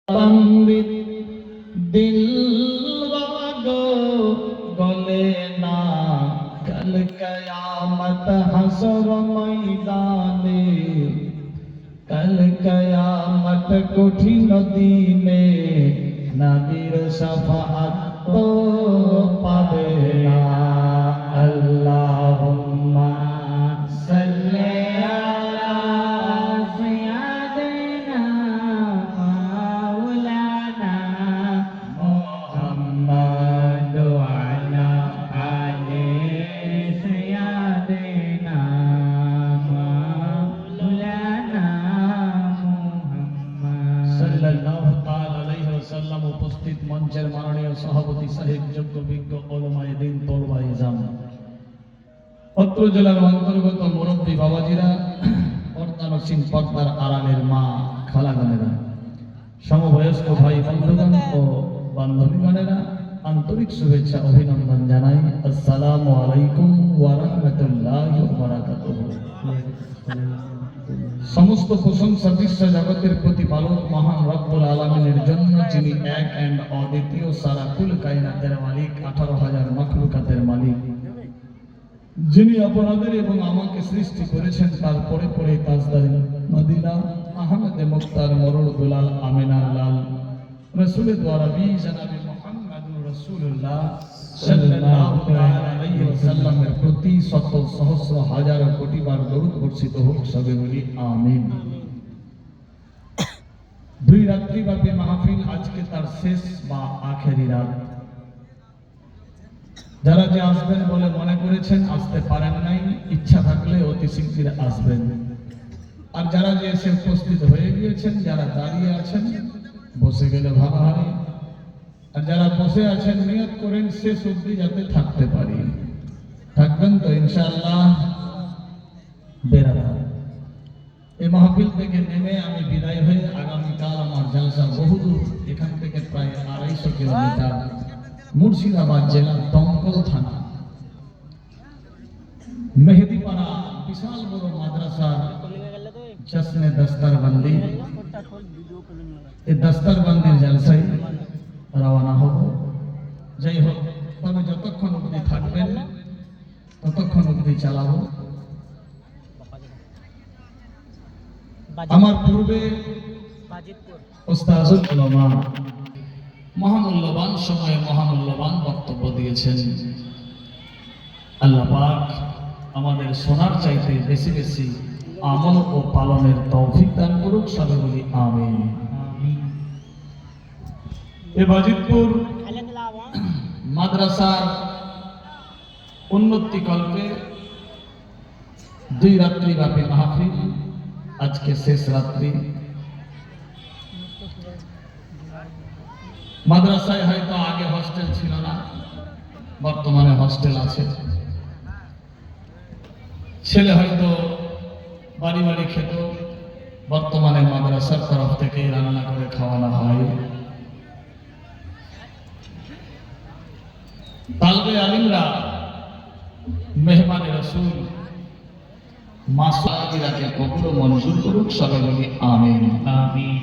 पंडित दिल वागो गले ना कल कयामत हसर मैदाने कल कयामत कठिन दिने नबीर शफाअत तो पावे ना अल्लाहुम्मा सल्ले अला सय्यिदना मौलाना मुहम्मद वाला आले सय्यिदना मौलाना मुहम्मद सल्लल्लाहु ताला अलैहि वसल्लम। उपस्थित मंचर माननीय सभापति साहेब যোগ্য বিজ্ঞ ওলামায়ে দ্বীন তলবা ইজাম অত্র জেলার অন্তর্গত মুরব্বী বাবাজিরা পর্দানসীন পর্দার আড়ালের মা খালাগণেরা সমবয়স্ক ভাই বন্ধুগণ ও বান্ধবীগণেরা আন্তরিক শুভেচ্ছা অভিনন্দন জানাই। আসসালামু আলাইকুম ওয়া রাহমাতুল্লাহি ওয়া বারাকাতুহু। সমস্ত প্রশংসা বিশ্ব জগতের প্রতিপালক মহান রব্বুল আলামিনের জন্য, যিনি এক এন্ড অদ্বিতীয়, সারা কুল কায়নাতের মালিক, 18,000 মাখলুকাতের মালিক, যিনি আপনাদের এবং আমাকে সৃষ্টি করেছেন। তারপরে পরে তাজদার মদিনা আহমদ মুক্তার মরুল দুলাল আমিনার লাল রাসূল দ্বারাবি জনাবে মুহাম্মদুর রাসূলুল্লাহ সাল্লাল্লাহু আলাইহি ওয়াসাল্লামের প্রতি শত সহস্র হাজার কোটি বার দরুদ বর্ষিত হোক। সবে বলি আমিন। দুই রাত্রি ব্যাপী মাহফিল, আজকে তার শেষ বা আখেরি রাত। যারা যে আসবেন বলে মনে করেছেন, আসতে পারেন নাই, ইচ্ছা থাকলে অতি শীঘ্র আসবেন। আর যারা যে এসে উপস্থিত হয়ে গিয়েছেন, যারা দাঁড়িয়ে আছেন, বসে গেলে ভালো হয়। আর যারা বসে আছেন, নিয়ত করেন শেষ অবধি যাতে থাকতে পারি। থাকবেন তো ইনশাআল্লাহ? বেরাদা, এই মাহফিল থেকে নেমে আমি বিদায় হয়ে আগামীকাল আমার জলসা বহুদূর, এখান থেকে প্রায় 250 কিলোমিটার, মুর্শিদাবাদ জেলার দমকল থানা মেহেদিপাড়া বিশাল বড় মাদ্রাসার জশ্নে দস্তরবন্দি, এই দস্তরবন্দির জলসায় রওনা হব। যাই হোক, তবে যতক্ষণ অবধি থাকবেন ততক্ষণ অবধি চালাবো। আমার পূর্বে ওস্তাজুল উলামা মহামূল্যবান সময়ে মহামূল্যবান বক্তব্য দিয়েছেন। আল্লাহ পাক আমাদের শোনার চাইতে বেশি বেশি আমল ও পালনের তৌফিক দান করুক। সবে বলি আমিন। এ বাজিতপুর মাদ্রাসার উন্নতি কল্পে দুই রাত্রি ব্যাপী মাহফিল, আজকে শেষ রাত্রি। মাদ্রাসায় হয়তো আগে হস্টেল ছিল না, বর্তমানে হস্টেল আছে। ছেলে হয়তো বাড়ি বাড়ি খেত, বর্তমানে মাদ্রাসার তরফ থেকে রান্না করে খাওয়ানো হয়। তালবে আলিমরা মেহমানে রাসূল মাসুদিরাকে কবুল ও মঞ্জুর করুক। সবাই বলি আমিন আমিন।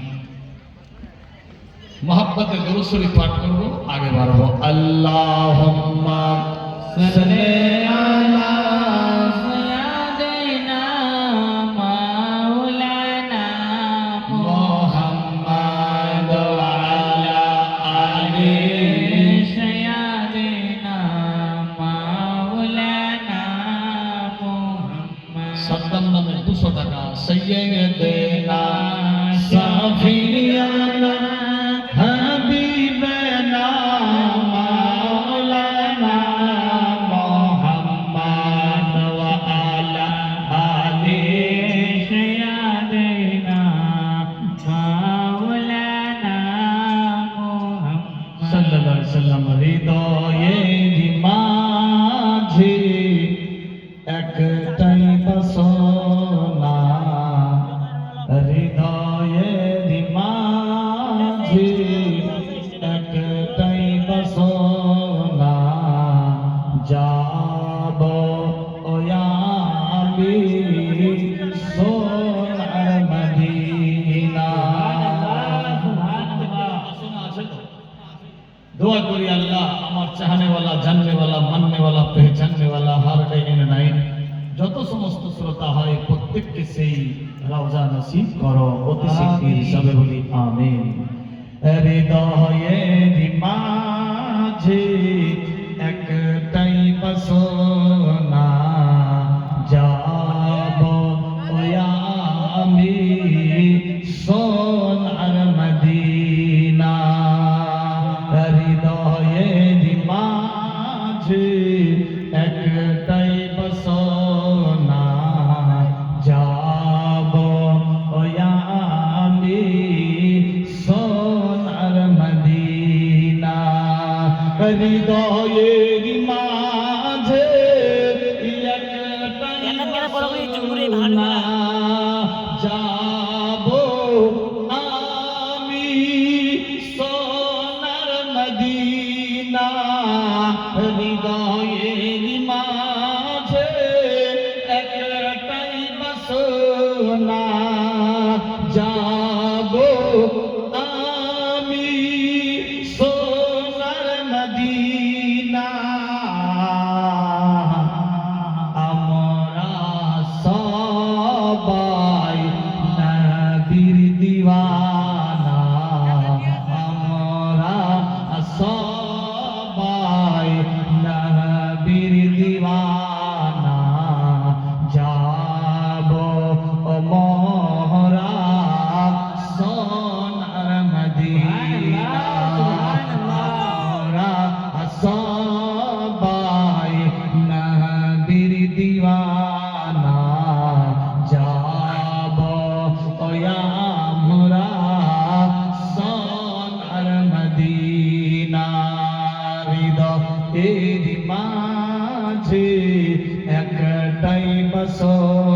মোহাব্বতে দুরূদ শরীফ পাঠ করব, আগে বাড়বো। আল্লাহুম্মা সাল্লি আলা সাইয়্যিদিনা মাওলানা মুহাম্মদ ওয়া আলা আলি সাইয়্যিদিনা মাওলানা মুহাম্মদ। সাদ্দাম নামে 200 টাকা। সাইয়্যিদিনা সাফিয়ানা হাবিবানা মাওলানা মুহাম্মদ ওয়া আলা আলি সাইয়্যিদিনা মাওলানা মুহাম্মদ সাল্লাল্লাহু আলাইহি ওয়াসাল্লাম। হৃদয়ের মাঝে একটাই বাসনা, হৃদয়ের মাঝে একটাই বাসনা, যাব আমি সোনার মদিনা। दुआ करी अल्लाह আমার चाहने वाला जानने वाला मानने वाला पहचानने वाला हर डे इन नाइट যত সমস্ত শ্রোতা হয় প্রত্যেককে সেই রওজা নসিব করো অতি শিগগির সবে বলি আমিন হৃদয়ের মাঝে একটাই বাসনা যাব ওয়া আমি সোনার মদিনা হৃদয়ের মাঝে একটাই বাসনা যাব ওয়া আমি সোনার মদিনা হৃদয়ের মাঝে একটাই বাসনা যাব আমি সোনার মদিনা হৃদয়ের মাঝে একটাই বাসনা যাব আমি সোনার মদিনা আমরা সবাই নবীর দিওয়ানা আমরা সবাই নবীর দিওয়ানা যাব মোরা সোনার মদিনা আমরা সবাই নবীর দিওয়ানা যাব ওয়া আমরা সোনার মদিনা হৃদয়ের মাঝে একটাই বাসনা